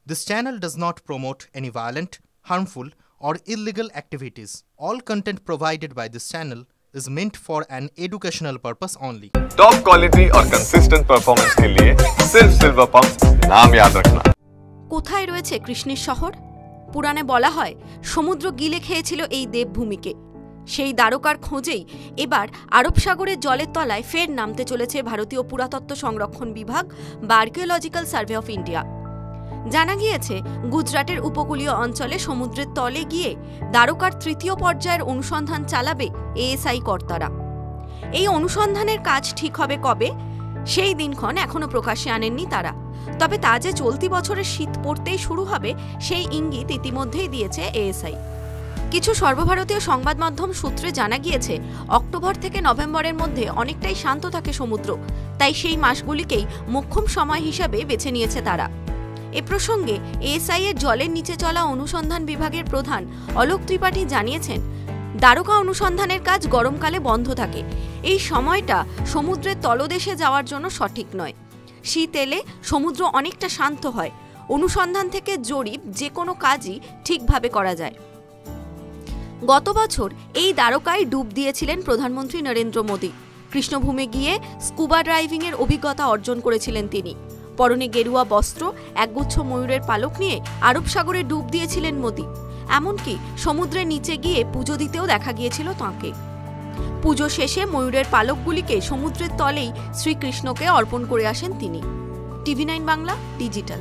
This channel does not promote any violent, harmful, or illegal activities. All content provided by this channel is meant for an educational purpose only. Top quality और consistent performance के लिए सिर्फ silver pumps नाम याद रखना। কোথায় রয়েছে কৃষ্ণের শহর? পুরাণে বলা হয় সমুদ্র গিলে খেয়েছিল এই দেবভূমিকে। সেই দ্বারকার খোঁজেই এবার আরব সাগরের জলের তলায় ফের নামতে চলেছে ভারতীয় পুরাতত্ত্ব সংরক্ষণ বিভাগ বা আর্কিওলজিক্যাল সার্ভে অফ ইন্ডিয়া। জানা গিয়েছে গুজরাটের উপকূলীয় অঞ্চলে সমুদ্রের তলে গিয়ে দ্বারকার তৃতীয় পর্যায়ের অনুসন্ধান চালাবে এএসআই কর্তারা। এই অনুসন্ধানের কাজ ঠিক হবে কবে সেই দিনক্ষণ এখনো প্রকাশ্যে আনেননি তারা। তবে তা যে চলতি বছরের শীত পড়তেই শুরু হবে সেই ইঙ্গিত ইতিমধ্যেই দিয়েছে এএসআই। কিছু সর্বভারতীয় সংবাদ মাধ্যম সূত্রে জানা গিয়েছে অক্টোবর থেকে নভেম্বরের মধ্যে অনেকটাই শান্ত থাকে সমুদ্র, তাই সেই মাসগুলিকেই মোক্ষম সময় হিসাবে বেছে নিয়েছে তারা। এ প্রসঙ্গে এএসআই এর জলের নিচে চলা অনুসন্ধান বিভাগের প্রধান অলোক ত্রিপাঠী জানিয়েছেন, দ্বারকা অনুসন্ধানের কাজ গরমকালে বন্ধ থাকে। এই সময়টা সমুদ্রের তলদেশে যাওয়ার জন্য সঠিক নয়। শীত এলে সমুদ্র অনেকটা শান্ত হয়, অনুসন্ধান থেকে জরিপ যে কোনো কাজই ঠিকভাবে করা যায়। গত বছর এই দ্বারকায় ডুব দিয়েছিলেন প্রধানমন্ত্রী নরেন্দ্র মোদী। কৃষ্ণভূমে গিয়ে স্কুবা ড্রাইভিং এর অভিজ্ঞতা অর্জন করেছিলেন তিনি। পরনে গেরুয়া বস্ত্র, একগুচ্ছ ময়ূরের পালক নিয়ে আরব সাগরে ডুব দিয়েছিলেন মোদী। এমনকি সমুদ্রের নিচে গিয়ে পুজো দিতেও দেখা গিয়েছিল তাঁকে। পুজো শেষে ময়ূরের পালকগুলিকে সমুদ্রের তলেই শ্রীকৃষ্ণকে অর্পণ করে আসেন তিনি। টিভি9 বাংলা ডিজিটাল।